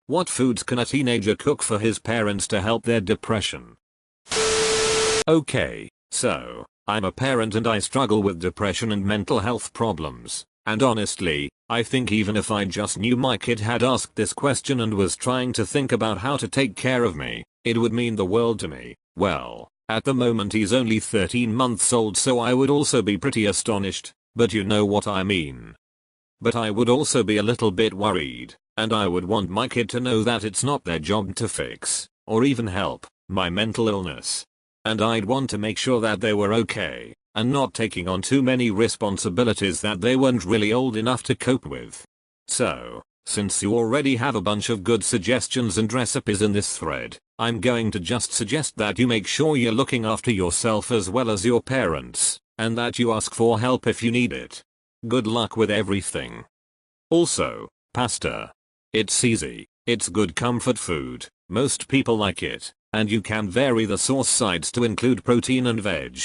What foods can a teenager cook for his parents to help their depression? Okay, so, I'm a parent and I struggle with depression and mental health problems, and honestly, I think even if I just knew my kid had asked this question and was trying to think about how to take care of me, it would mean the world to me. Well, at the moment he's only 13 months old, so I would also be pretty astonished, but you know what I mean. But I would also be a little bit worried, and I would want my kid to know that it's not their job to fix, or even help, my mental illness. And I'd want to make sure that they were okay, and not taking on too many responsibilities that they weren't really old enough to cope with. So, since you already have a bunch of good suggestions and recipes in this thread, I'm going to just suggest that you make sure you're looking after yourself as well as your parents, and that you ask for help if you need it. Good luck with everything. Also, pasta. It's easy, it's good comfort food, most people like it, and you can vary the sauce sides to include protein and veg.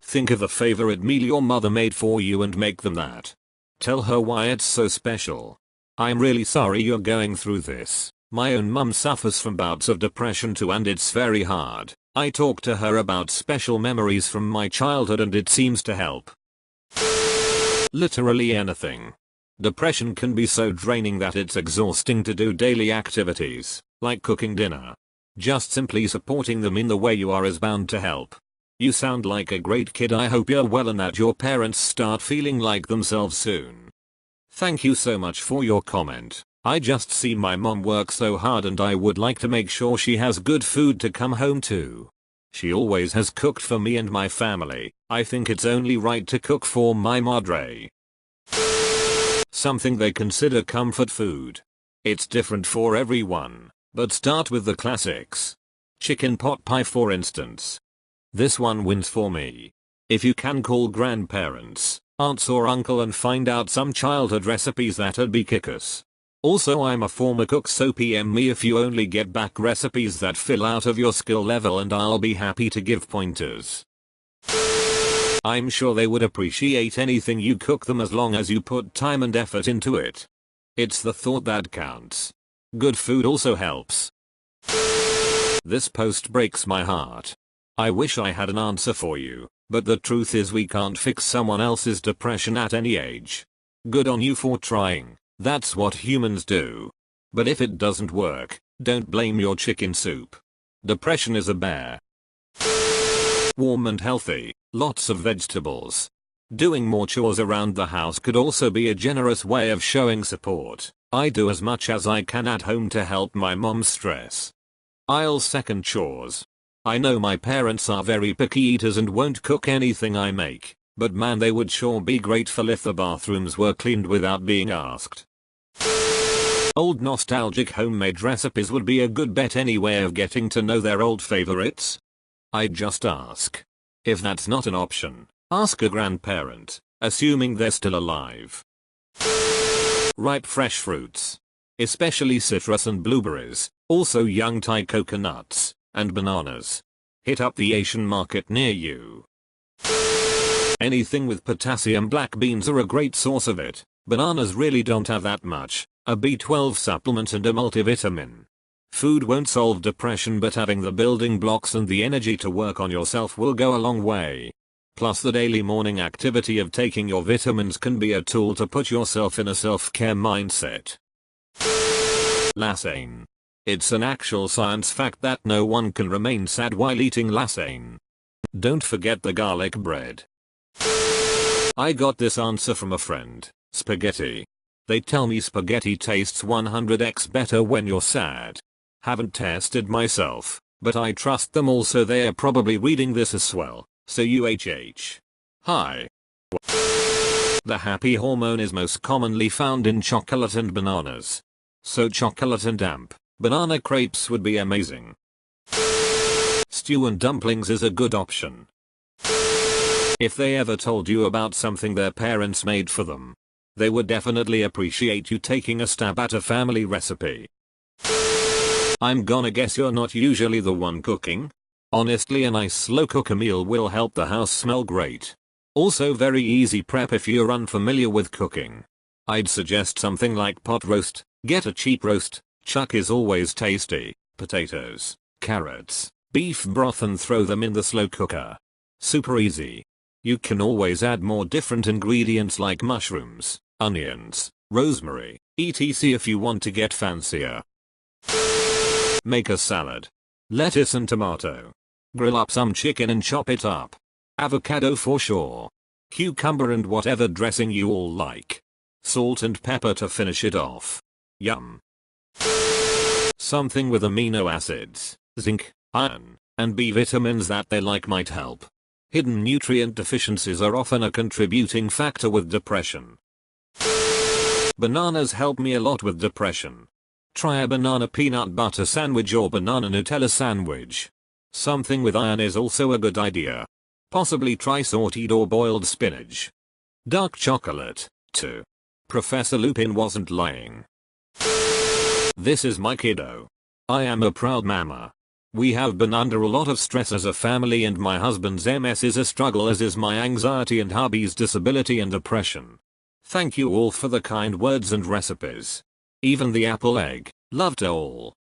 Think of a favorite meal your mother made for you and make them that. Tell her why it's so special. I'm really sorry you're going through this. My own mum suffers from bouts of depression too, and it's very hard. I talk to her about special memories from my childhood and it seems to help. Literally anything. Depression can be so draining that it's exhausting to do daily activities, like cooking dinner. Just simply supporting them in the way you are is bound to help. You sound like a great kid. I hope you're well and that your parents start feeling like themselves soon. Thank you so much for your comment. I just see my mom work so hard and I would like to make sure she has good food to come home to. She always has cooked for me and my family. I think it's only right to cook for my madre. Something they consider comfort food. It's different for everyone, but start with the classics. Chicken pot pie for instance. This one wins for me. If you can call grandparents, aunts or uncle and find out some childhood recipes, that'd be kick-ass. Also, I'm a former cook, so PM me if you only get back recipes that fill out of your skill level and I'll be happy to give pointers. I'm sure they would appreciate anything you cook them as long as you put time and effort into it. It's the thought that counts. Good food also helps. This post breaks my heart. I wish I had an answer for you, but the truth is we can't fix someone else's depression at any age. Good on you for trying, that's what humans do. But if it doesn't work, don't blame your chicken soup. Depression is a bear. Warm and healthy, lots of vegetables. Doing more chores around the house could also be a generous way of showing support. I do as much as I can at home to help my mom's stress. I'll second chores. I know my parents are very picky eaters and won't cook anything I make, but man, they would sure be grateful if the bathrooms were cleaned without being asked. Old nostalgic homemade recipes would be a good bet, any way of getting to know their old favorites. I'd just ask. If that's not an option, ask a grandparent, assuming they're still alive. Ripe fresh fruits. Especially citrus and blueberries, also young Thai coconuts, and bananas. Hit up the Asian market near you. Anything with potassium, black beans are a great source of it. Bananas really don't have that much, a B12 supplement and a multivitamin. Food won't solve depression, but having the building blocks and the energy to work on yourself will go a long way. Plus the daily morning activity of taking your vitamins can be a tool to put yourself in a self-care mindset. Lasagne. It's an actual science fact that no one can remain sad while eating lasagne. Don't forget the garlic bread. I got this answer from a friend. Spaghetti. They tell me spaghetti tastes 100x better when you're sad. Haven't tested myself, but I trust them, also they are probably reading this as well, so UHH. Hi. The happy hormone is most commonly found in chocolate and bananas. So chocolate and damp, banana crepes would be amazing. Stew and dumplings is a good option. If they ever told you about something their parents made for them, they would definitely appreciate you taking a stab at a family recipe. I'm gonna guess you're not usually the one cooking. Honestly, a nice slow cooker meal will help the house smell great. Also very easy prep if you're unfamiliar with cooking. I'd suggest something like pot roast. Get a cheap roast, Chuck is always tasty. Potatoes, carrots, beef broth and throw them in the slow cooker. Super easy. You can always add more different ingredients like mushrooms, onions, rosemary, etc. if you want to get fancier. Make a salad. Lettuce and tomato. Grill up some chicken and chop it up. Avocado for sure. Cucumber and whatever dressing you all like. Salt and pepper to finish it off. Yum. Something with amino acids, zinc, iron, and B vitamins that they like might help. Hidden nutrient deficiencies are often a contributing factor with depression. Bananas help me a lot with depression. Try a banana peanut butter sandwich or banana Nutella sandwich. Something with iron is also a good idea. Possibly try sauteed or boiled spinach. Dark chocolate, too. Professor Lupin wasn't lying. This is my kiddo. I am a proud mama. We have been under a lot of stress as a family and my husband's MS is a struggle as is my anxiety and hubby's disability and depression. Thank you all for the kind words and recipes. Even the apple egg, loved all.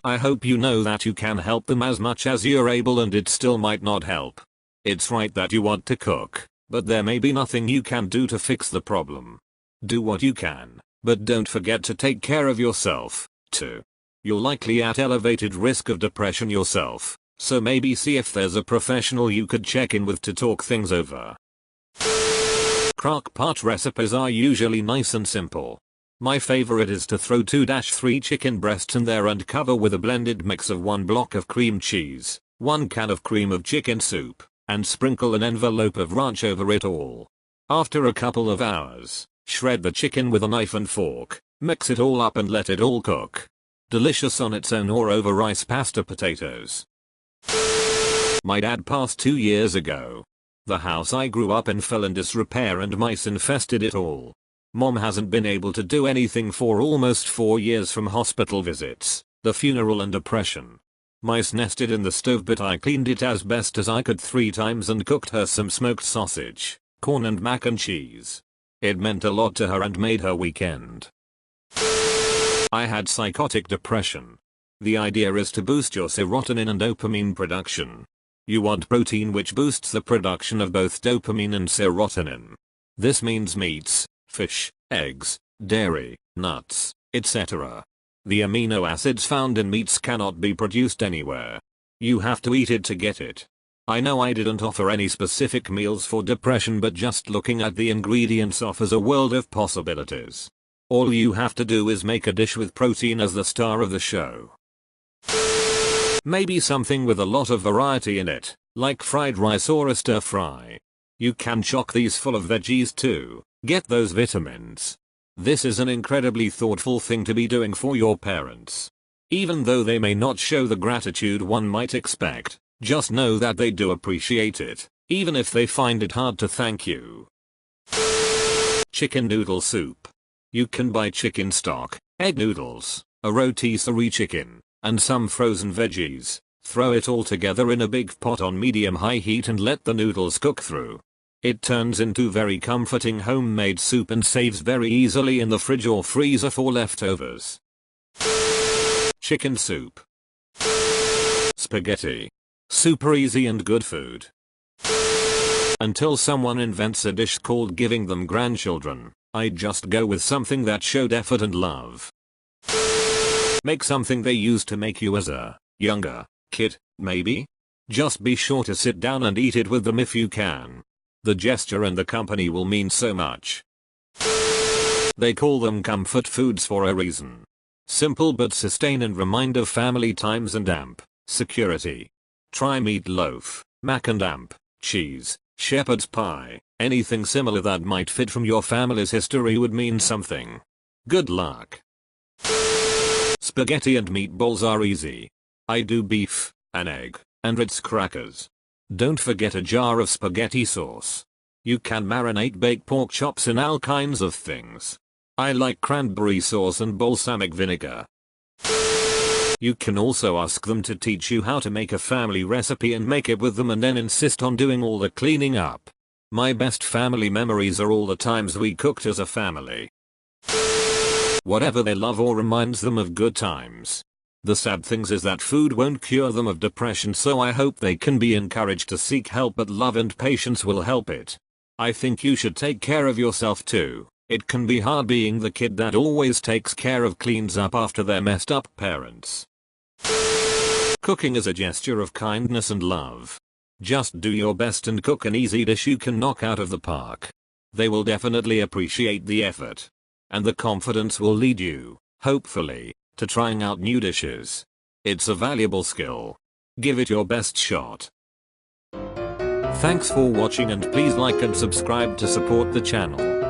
I hope you know that you can help them as much as you're able and it still might not help. It's right that you want to cook, but there may be nothing you can do to fix the problem. Do what you can, but don't forget to take care of yourself, too. You're likely at elevated risk of depression yourself, so maybe see if there's a professional you could check in with to talk things over. Crock-pot recipes are usually nice and simple. My favorite is to throw 2-3 chicken breasts in there and cover with a blended mix of 1 block of cream cheese, 1 can of cream of chicken soup, and sprinkle an envelope of ranch over it all. After a couple of hours, shred the chicken with a knife and fork, mix it all up and let it all cook. Delicious on its own or over rice pasta potatoes. My dad passed 2 years ago. The house I grew up in fell in disrepair and mice infested it all. Mom hasn't been able to do anything for almost 4 years from hospital visits, the funeral and depression. Mice nested in the stove but I cleaned it as best as I could 3 times and cooked her some smoked sausage, corn and mac and cheese. It meant a lot to her and made her weekend. I had psychotic depression. The idea is to boost your serotonin and dopamine production. You want protein which boosts the production of both dopamine and serotonin. This means meats, fish, eggs, dairy, nuts, etc. The amino acids found in meats cannot be produced anywhere. You have to eat it to get it. I know I didn't offer any specific meals for depression but just looking at the ingredients offers a world of possibilities. All you have to do is make a dish with protein as the star of the show. Maybe something with a lot of variety in it, like fried rice or a stir fry. You can chock these full of veggies too, get those vitamins. This is an incredibly thoughtful thing to be doing for your parents. Even though they may not show the gratitude one might expect, just know that they do appreciate it, even if they find it hard to thank you. Chicken noodle soup. You can buy chicken stock, egg noodles, a rotisserie chicken, and some frozen veggies. Throw it all together in a big pot on medium-high heat and let the noodles cook through. It turns into very comforting homemade soup and saves very easily in the fridge or freezer for leftovers. Chicken soup. Spaghetti. Super easy and good food. Until someone invents a dish called giving them grandchildren, I'd just go with something that showed effort and love. Make something they used to make you as a younger kid, maybe? Just be sure to sit down and eat it with them if you can. The gesture and the company will mean so much. They call them comfort foods for a reason. Simple but sustain and remind of family times and amp security. Try meatloaf, mac and amp, cheese, shepherd's pie, anything similar that might fit from your family's history would mean something. Good luck. Spaghetti and meatballs are easy. I do beef, an egg, and Ritz crackers. Don't forget a jar of spaghetti sauce. You can marinate baked pork chops in all kinds of things. I like cranberry sauce and balsamic vinegar. You can also ask them to teach you how to make a family recipe and make it with them and then insist on doing all the cleaning up. My best family memories are all the times we cooked as a family. whatever they love or reminds them of good times. The sad thing is that food won't cure them of depression, so I hope they can be encouraged to seek help, but love and patience will help it. I think you should take care of yourself too. It can be hard being the kid that always takes care of, cleans up after their messed up parents. Cooking is a gesture of kindness and love. Just do your best and cook an easy dish you can knock out of the park. They will definitely appreciate the effort. And the confidence will lead you, hopefully, to trying out new dishes. It's a valuable skill. Give it your best shot. Thanks for watching, and please like and subscribe to support the channel.